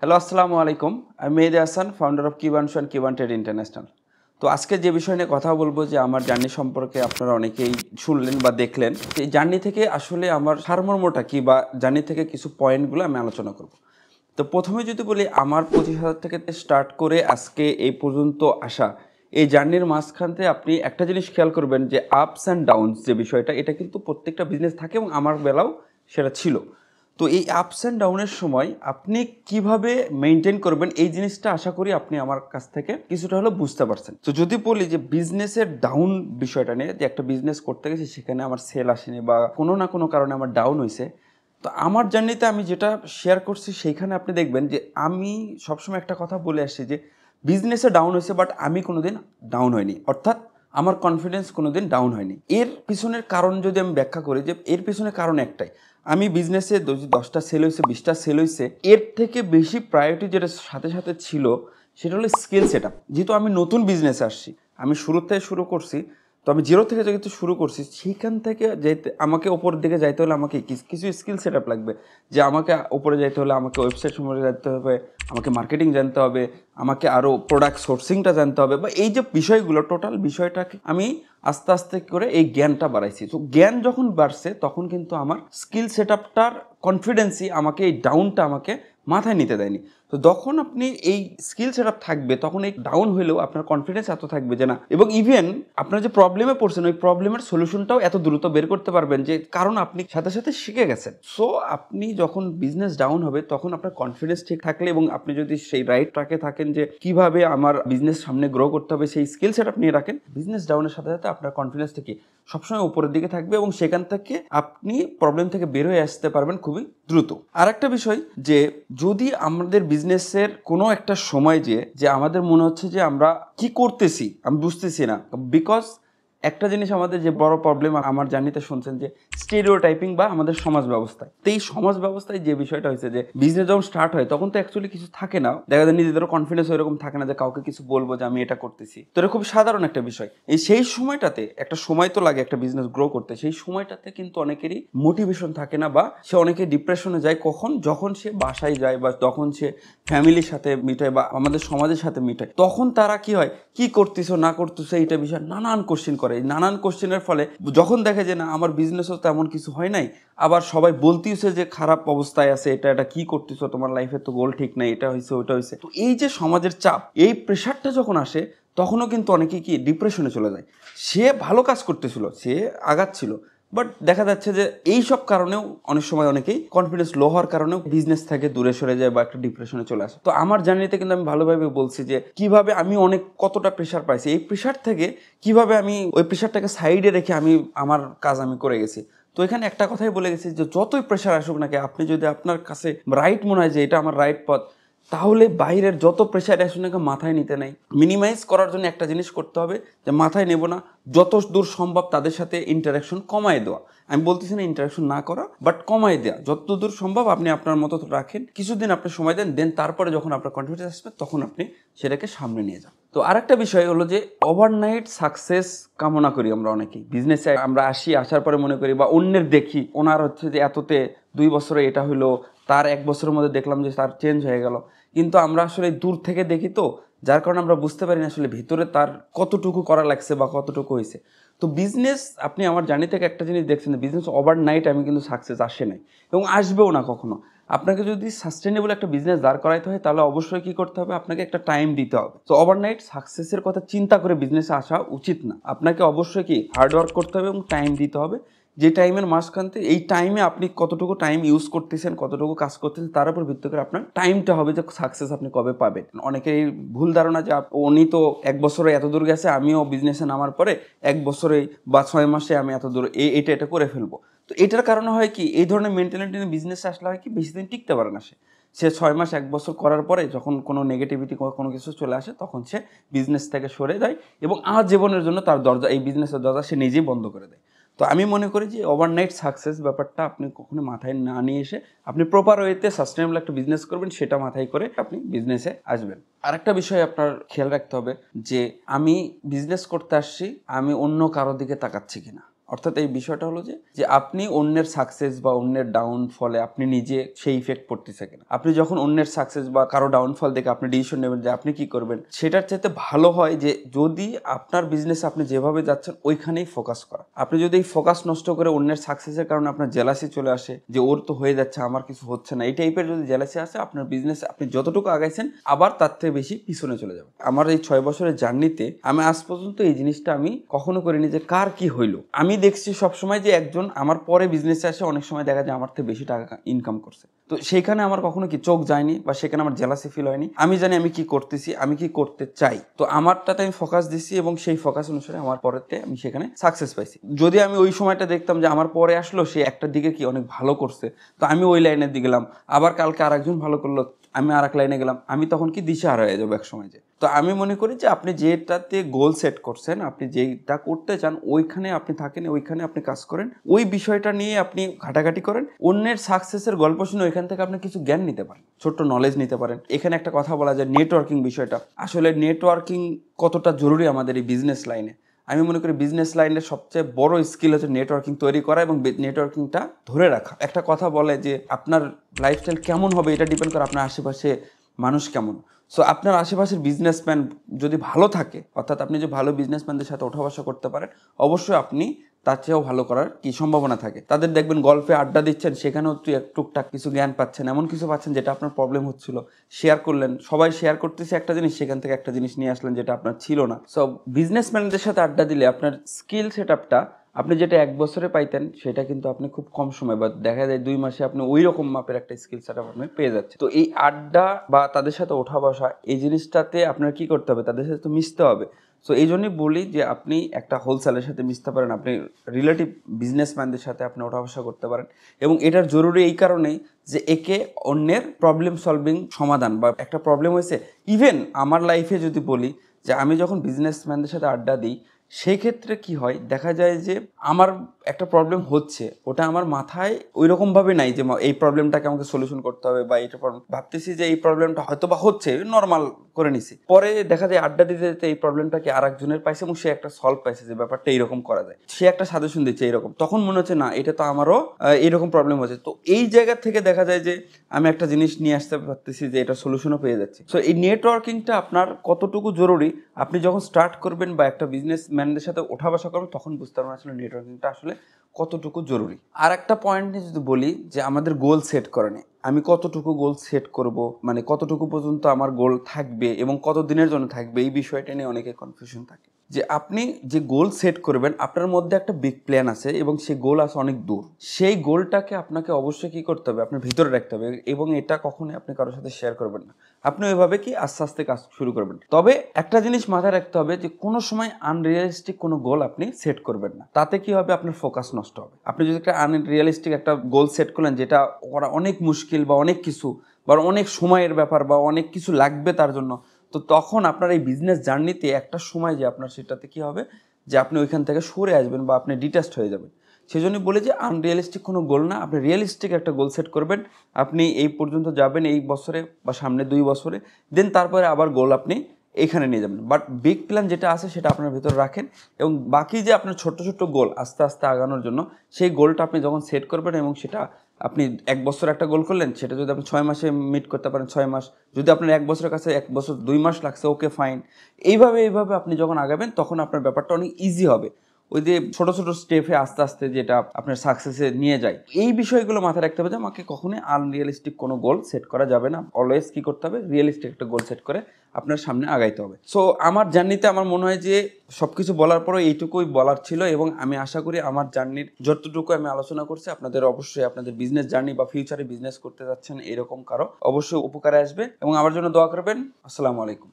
Hello, আসসালামু আলাইকুম। আমি Mehedi Hasan, founder of Kibanshu and Kiban trade international. তো আজকে যে বিষয় নিয়ে কথা বলবো যে আমার জার্নি সম্পর্কে আপনারা অনেকেই শুনলেন বা দেখলেন। এই জার্নি থেকে আসলে আমার সারমর্মটা কী বা জার্নি থেকে কিছু পয়েন্টগুলো আমি আলোচনা করব। তো প্রথমে যদি বলি আমার 25,000 থেকে স্টার্ট করে আজকে এই পর্যন্ত আসা, এই জার্নির মাঝখান থেকে আপনি একটা জিনিস খেয়াল করবেন যে আপস অ্যান্ড ডাউনস যে বিষয়টা, এটা কিন্তু প্রত্যেকটা বিজনেস থাকে এবং আমার বেলাও সেটা ছিল। তো এই আপস অ্যান্ড ডাউনের সময় আপনি কিভাবে মেনটেন করবেন এই জিনিসটা আশা করি আপনি আমার কাছ থেকে কিছুটা হলেও বুঝতে পারছেন। তো যদি বলি যে বিজনেসের ডাউন বিষয়টা নিয়ে, যে একটা বিজনেস করতে গেছি সেখানে আমার সেল আসেনি বা কোনো না কোনো কারণে আমার ডাউন হয়েছে, তো আমার জার্নিতে আমি যেটা শেয়ার করছি সেইখানে আপনি দেখবেন যে আমি সবসময় একটা কথা বলে আসছি যে বিজনেসে ডাউন হয়েছে বাট আমি কোনোদিন ডাউন হয়নি, অর্থাৎ আমার কনফিডেন্স কোনোদিন ডাউন হয়নি। এর পিছনের কারণ যদি আমি ব্যাখ্যা করি, যে এর পিছনের কারণ একটাই, আমি বিজনেসে 10টা সেল হয়েছে, 20টা সেল হয়েছে, এর থেকে বেশি প্রায়োরিটি যেটা সাথে সাথে ছিল সেটা হলো স্কিল সেট আপ। যেহেতু আমি নতুন বিজনেসে আসছি, আমি শুরু করছি, তো আমি জিরো থেকে যেহেতু শুরু করছি, সেইখান থেকে যেতে আমাকে ওপরের দিকে যাইতে হলে আমাকে কিছু স্কিল সেট আপ লাগবে। যে আমাকে ওপরে যাইতে হলে আমাকে ওয়েবসাইট সম্পর্কে জানতে হবে, আমাকে মার্কেটিং জানতে হবে, আমাকে আরও প্রোডাক্ট সোর্সিংটা জানতে হবে, বা এই যে বিষয়গুলো টোটাল বিষয়টাকে আমি আস্তে আস্তে করে এই জ্ঞানটা বাড়াইছি। তো জ্ঞান যখন বাড়ছে তখন কিন্তু আমার স্কিল সেট আপটার কনফিডেন্সই আমাকে এই ডাউনটা আমাকে মাথায় নিতে দেয়নি। তো যখন আপনি এই স্কিল সেট আপ থাকবে তখন এই ডাউন হলেও আপনার কনফিডেন্স এত থাকবে যে না, এবং ইভেন আপনার যে প্রবলেমে পড়ছেন ওই প্রবলেমের সলিউশনটাও এত দ্রুত বের করতে পারবেন, যে কারণ আপনি সাথে সাথে শিখে গেছেন। সো আপনি যখন বিজনেস ডাউন হবে তখন আপনার কনফিডেন্স ঠিক থাকলে এবং আপনি যদি সেই রাইট ট্র্যাকে থাকেন যে কিভাবে আমার বিজনেস সামনে গ্রো করতে হবে, সেই স্কিল সেট আপ নিয়ে রাখেন, বিজনেস ডাউনের সাথে সাথে আপনার কনফিডেন্সটা কি সবসময় উপরের দিকে থাকবে এবং সেখান থেকে আপনি প্রবলেম থেকে বের হয়ে আসতে পারবেন খুবই দ্রুত। আর একটা বিষয়, যে যদি আমাদের বিজনেসের কোনো একটা সময় যে আমাদের মনে হচ্ছে যে আমরা কি করতেছি আমি বুঝতেছি না, বিকজ একটা জিনিস আমাদের যে বড় প্রবলেম আমার জার্নিতে শুনছেন যে স্টেরিওটাইপিং বা আমাদের সমাজ ব্যবস্থায়। তো এই সমাজ ব্যবস্থায় যে বিষয়টা হয়েছে যে বিজনেস যখন স্টার্ট হয় তখন তো অ্যাকচুয়ালি কিছু থাকে না, দেখা যায় নিজেদেরও কনফিডেন্স ওইরকম থাকে না যে কাউকে কিছু বলবো যে আমি এটা করতেছি। তো এটা খুব সাধারণ একটা বিষয়। সেই সময়টাতে একটা সময় তো লাগে একটা বিজনেস গ্রো করতে, সেই সময়টাতে কিন্তু অনেকেরই মোটিভেশন থাকে না বা সে অনেকে ডিপ্রেশনে যায় কখন, যখন সে বাসায় যায় বা যখন সে ফ্যামিলির সাথে মিট হয় বা আমাদের সমাজের সাথে মিট হয়, তখন তারা কি হয়, কি করতেছো না করতেছো এইটা বিষয় নানান কোশ্চেন করে। এই নানান কোশ্চেনের ফলে যখন দেখে যে না আমার বিজনেসও তেমন কিছু হয় নাই, আবার সবাই বলতেছে যে খারাপ অবস্থায় আছে, এটা কি করতেছো, তোমার লাইফে তো গোল ঠিক নাই, এটা হয়েছে ওইটা হয়েছে। তো এই যে সমাজের চাপ, এই প্রেশারটা যখন আসে তখনও কিন্তু অনেকে কি ডিপ্রেশনে চলে যায়। সে ভালো কাজ করতেছিল, সে আগাচ্ছিল, বাট দেখা যাচ্ছে যে এই সব কারণেও অনেক সময় অনেকেই কনফিডেন্স লো হওয়ার কারণেও বিজনেস থেকে দূরে সরে যায় বা একটা ডিপ্রেশনে চলে আসে। তো আমার জার্নিতে কিন্তু আমি ভালোভাবে বলছি যে কিভাবে আমি অনেক কতটা প্রেশার পাইছি, এই প্রেশার থেকে কিভাবে আমি ওই প্রেশারটাকে সাইডে রেখে আমি আমার কাজ আমি করে গেছি। তো এখানে একটা কথাই বলে গেছি যে যতই প্রেশার আসুক না কি, আপনি যদি আপনার কাছে রাইট মনে হয় যে এটা আমার রাইট পথ, তাহলে বাইরের যত প্রেশার আসুক না মাথায় নিতে নাই। মিনিমাইজ করার জন্য একটা জিনিস করতে হবে যে মাথায় নেব না, যত দূর সম্ভব তাদের সাথে ইন্টারাকশন কমায় দেওয়া। আমি বলতেছি না ইন্টারাকশন না করা, বাট কমায় দেওয়া যত দূর সম্ভব আপনি আপনার মতো রাখেন, কিছুদিন আপনি সময় দেন তারপরে যখন আপনার কনফিডেন্স আসবে তখন আপনি সেটাকে সামনে নিয়ে যান। তো আরেকটা বিষয় হলো যে ওভারনাইট সাকসেস কামনা করি আমরা অনেকেই বিজনেসে। আমরা আসার পরে মনে করি বা অন্যের দেখি ওনার হচ্ছে যে এততে 2 বছরে এটা হলো, তার 1 বছরের মধ্যে দেখলাম যে তার চেঞ্জ হয়ে গেল, কিন্তু আমরা আসলে দূর থেকে দেখি, তো যার কারণে আমরা বুঝতে পারি না আসলে ভিতরে তার কতটুকু করা লাগছে বা কতটুকু হয়েছে। তো বিজনেস, আপনি আমার জার্নি থেকে একটা জিনিস দেখছেন, বিজনেস ওভারনাইট আমি কিন্তু সাকসেস আসে নাই এবং আসবেও না কখনো। আপনাকে যদি সাস্টেনেবল একটা বিজনেস দাঁড় করাইতে হয় তাহলে অবশ্যই কী করতে হবে, আপনাকে একটা টাইম দিতে হবে। তো ওভারনাইট সাকসেসের কথা চিন্তা করে বিজনেসে আসা উচিত না। আপনাকে অবশ্যই কি হার্ডওয়ার্ক করতে হবে এবং টাইম দিতে হবে। যে টাইমের মাঝখানতে এই টাইমে আপনি কতটুকু টাইম ইউজ করতেছেন, কতটুকু কাজ করতেছেন, তার উপর ভিত্তি করে আপনার টাইমটা হবে যে সাকসেস আপনি কবে পাবেন। অনেকের ভুল ধারণা যে উনি তো 1 বছরে এত দূর গেছে, আমিও বিজনেসে নামার পরে 1 বছরে বা 6 মাসে আমি এত দূর এটা করে ফেলবো। তো এটার কারণে হয় কি, এই ধরনের মেন্টালিটি নিয়ে বিজনেসে আসলে হয় কি, বেশি দিন টিকতে পারে না। সে 6 মাস 1 বছর করার পরে যখন কোনো নেগেটিভিটি কোনো কিছু চলে আসে তখন সে বিজনেস থেকে সরে যায় এবং জীবনের জন্য তার দরজা, এই বিজনেসের দরজা সে নিজেই বন্ধ করে দেয়। তো আমি মনে করি যে ওভারনাইট সাকসেস ব্যাপারটা আপনি কখনো মাথায় না নিয়ে এসে আপনি প্রপার ওয়েতে সাস্টেনেবল একটা বিজনেস করবেন, সেটা মাথায় করে আপনি বিজনেসে আসবেন। আরেকটা বিষয় আপনার খেয়াল রাখতে হবে যে আমি বিজনেস করতে আসছি, আমি অন্য কারোর দিকে তাকাচ্ছি কিনা। অর্থাৎ এই বিষয়টা হলো যে আপনি অন্যের সাকসেস বা অন্যের ডাউনফলে আপনি নিজে সেই ইফেক্ট পড়তেছে কিনা। আপনি যখন অন্যের সাকসেস বা কারো ডাউনফল দেখে আপনি ডিসিশন নেবেন যে আপনি কি করবেন, সেটার চাইতে ভালো হয় যে যদি আপনার বিজনেস আপনি যেভাবে যাচ্ছেন ওইখানেই ফোকাস করা। আপনি যদি এই ফোকাস নষ্ট করে অন্যের সাকসেসের কারণে আপনার জেলাসি চলে আসে যে ওর তো হয়ে যাচ্ছে আমার কিছু হচ্ছে না, এই টাইপের যদি জেলাসি আসে আপনার বিজনেস আপনি যতটুকু আগাইছেন আবার তার থেকে বেশি পিছনে চলে যাবে। আমার এই 6 বছরের জার্নিতে আমি আজ পর্যন্ত এই জিনিসটা আমি কখনো করিনি যে কার কি হইলো। আমি দেখছি সবসময় যে একজন আমার পরে বিজনেসে আসে অনেক সময় দেখা যায় আমার থেকে বেশি টাকা ইনকাম করছে, তো সেইখানে আমার কখনো কি চোখ যায়নি বা সেখানে আমার জেলাসি ফিল হয়নি। আমি জানি আমি কি করতেছি, আমি কি করতে চাই, তো আমারটাতে আমি ফোকাস দিছি এবং সেই ফোকাস অনুসারে আমার পরেতে আমি সেখানে সাকসেস পাইছি। যদি আমি ওই সময়টা দেখতাম যে আমার পরে আসলো সে একটা দিকে কি অনেক ভালো করছে, তো আমি ওই লাইনের দিকে গেলাম, আবার কালকে আরেকজন ভালো করলো আমি আর এক লাইনে গেলাম, আমি তখন কি দিশাহারা হয়ে যাবো এক সময়। যে তো আমি মনে করি যে আপনি যেটাতে গোল সেট করছেন, আপনি যেটা করতে চান ওইখানে আপনি থাকেন, ওইখানে আপনি কাজ করেন, ওই বিষয়টা নিয়ে আপনি ঘাটাঘাটি করেন, অন্যের সাকসেসের গল্প শুনে ওইখান থেকে আপনি কিছু জ্ঞান নিতে পারেন, ছোট্ট নলেজ নিতে পারেন। এখানে একটা কথা বলা যায় নেটওয়ার্কিং বিষয়টা, আসলে নেটওয়ার্কিং কতটা জরুরি আমাদের এই বিজনেস লাইনে। আমি মনে করি বিজনেস লাইনের সবচেয়ে বড় স্কিল হচ্ছে নেটওয়ার্কিং তৈরি করা এবং নেটওয়ার্কিংটা ধরে রাখা। একটা কথা বলে যে আপনার লাইফস্টাইল কেমন হবে এটা ডিপেন্ড করে আপনার আশেপাশে মানুষ কেমন। সো আপনার আশেপাশের বিজনেসম্যান যদি ভালো থাকে, অর্থাৎ আপনি যে ভালো বিজনেসম্যানদের সাথে ওঠা বসা করতে পারেন, অবশ্যই আপনি তার চেয়েও ভালো করার কি সম্ভাবনা থাকে। তাদের দেখবেন গল্পে আড্ডা দিচ্ছেন, সেখানেও তুই টুকটাক কিছু জ্ঞান পাচ্ছেন, এমন কিছু পাচ্ছেন যেটা আপনার প্রবলেম হচ্ছিল, শেয়ার করলেন, সবাই শেয়ার করতেছে একটা জিনিস, সেখান থেকে একটা জিনিস নিয়ে আসলেন যেটা আপনার ছিল না। সো বিজনেসম্যানদের সাথে আড্ডা দিলে আপনার স্কিল সেট আপটা আপনি যেটা 1 বছরে পাইতেন সেটা কিন্তু আপনি খুব কম সময় বা দেখা যায় 2 মাসে আপনি ওই রকম মাপের একটা স্কিল সেট আপ আপনি পেয়ে যাচ্ছেন। তো এই আড্ডা বা তাদের সাথে ওঠা বসা এই জিনিসটাতে আপনার কি করতে হবে, তাদের সাথে তো মিশতে হবে। সো এই জন্যই বলি যে আপনি একটা হোলসেলের সাথে মিশতে পারেন, আপনি রিলেটিভ বিজনেসম্যানদের সাথে আপনি ওঠা বসা করতে পারেন, এবং এটার জরুরি এই কারণেই যে একে অন্যের প্রবলেম সলভিং সমাধান বা একটা প্রবলেম হয়েছে। ইভেন আমার লাইফে যদি বলি যে আমি যখন বিজনেসম্যানদের সাথে আড্ডা দিই সেই ক্ষেত্রে কি হয়, দেখা যায় যে আমার একটা প্রবলেম হচ্ছে, ওটা আমার মাথায় ওই রকমভাবে নাই যে এই প্রবলেমটাকে আমাকে সলিউশন করতে হবে বা এইটা প্রবলেম, ভাবতেছি যে এই প্রবলেমটা হয়তো বা হচ্ছে, নর্মাল করে নিছি, পরে দেখা যায় আড্ডা দিতে দিতে এই প্রবলেমটাকে আর একজনের পাইছে এবং সে একটা সলভ পাইছে যে ব্যাপারটা এইরকম করা যায়, সে একটা সাজেশন দিচ্ছে এইরকম, তখন মনে হচ্ছে না এটা তো আমারও এইরকম প্রবলেম হচ্ছে। তো এই জায়গা থেকে দেখা যায় যে আমি একটা জিনিস নিয়ে আসতে পারতেছি যে এটা সলিউশনও পেয়ে যাচ্ছি। সো এই নেটওয়ার্কিংটা আপনার কতটুকু জরুরি আপনি যখন স্টার্ট করবেন বা একটা বিজনেস ম্যানদের সাথে ওঠা বসা করবেন তখন বুঝতে পারবেন আসলে নেটওয়ার্কিংটা আসলে কতটুকু জরুরি। আর একটা পয়েন্ট নিয়ে যদি বলি যে আমাদের গোল সেট করে নেই, আমি কতটুকু গোল সেট করব, মানে কতটুকু পর্যন্ত আমার গোল থাকবে এবং কত দিনের জন্য থাকবে, এই বিষয়টা নিয়ে অনেকের কনফিউশন থাকে। যে আপনি যে গোল সেট করবেন আপনার মধ্যে একটা বিগ প্ল্যান আছে এবং সেই গোল আছে অনেক দূর, সেই গোলটাকে আপনাকে অবশ্যই কি করতে হবে, আপনার ভিতরে রাখতে হবে এবং এটা কখনোই আপনি কারোর সাথে শেয়ার করবেন না। আপনি ওইভাবে কি আস্তে আস্তে কাজ শুরু করবেন। তবে একটা জিনিস মাথায় রাখতে হবে যে কোনো সময় আনরিয়ালিস্টিক কোনো গোল আপনি সেট করবেন না, তাতে কি হবে আপনার ফোকাস নষ্ট হবে। আপনি যদি একটা আনরিয়ালিস্টিক একটা গোল সেট করলেন যেটা করা অনেক মুশকিল বা অনেক কিছু বা অনেক সময়ের ব্যাপার বা অনেক কিছু লাগবে তার জন্য, তো তখন আপনার এই বিজনেস জার্নিতে একটা সময় যে আপনার সেটাতে কি হবে যে আপনি ওইখান থেকে সরে আসবেন বা আপনি ডিটাচড হয়ে যাবেন। সেই জন্য বলি যে আনরিয়ালিস্টিক কোনো গোল না, আপনি রিয়েলিস্টিক একটা গোল সেট করবেন, আপনি এই পর্যন্ত যাবেন এই বছরে বা সামনে 2 বছরে, দেন তারপরে আবার গোল আপনি এইখানে নিয়ে যাবেন। বাট বিগ প্ল্যান যেটা আছে সেটা আপনার ভিতরে রাখেন এবং বাকি যে আপনার ছোট্ট ছোট্ট গোল আস্তে আস্তে আগানোর জন্য সেই গোলটা আপনি যখন সেট করবেন এবং সেটা আপনি 1 বছর একটা গোল করলেন, সেটা যদি আপনি 6 মাসে মিট করতে পারেন 6 মাস, যদি আপনার 1 বছরের কাছে 1 বছর 2 মাস লাগছে ওকে ফাইন, এইভাবে আপনি যখন আগাবেন তখন আপনার ব্যাপারটা অনেক ইজি হবে। ওই যে ছোট ছোট স্টেপে আস্তে আস্তে যেটা আপনার সাকসেসে নিয়ে যায়, এই বিষয়গুলো মাথায় রাখতে হবে যে আমাকে কখনোই আনরিয়ালিস্টিক কোনো গোল সেট করা যাবে না, অলওয়েজ কি করতে হবে রিয়েলিস্টিক একটা গোল সেট করে আপনার সামনে আগাইতে হবে। সো আমার জার্নিতে আমার মনে হয় যে সবকিছু বলার পরও এইটুকুই বলার ছিল এবং আমি আশা করি আমার জার্নির যতটুকু আমি আলোচনা করছি আপনাদের অবশ্যই আপনাদের বিজনেস জার্নি বা ফিউচারে বিজনেস করতে যাচ্ছেন এরকম কারো অবশ্যই উপকারে আসবে এবং আমার জন্য দোয়া করবেন। আসসালামু আলাইকুম।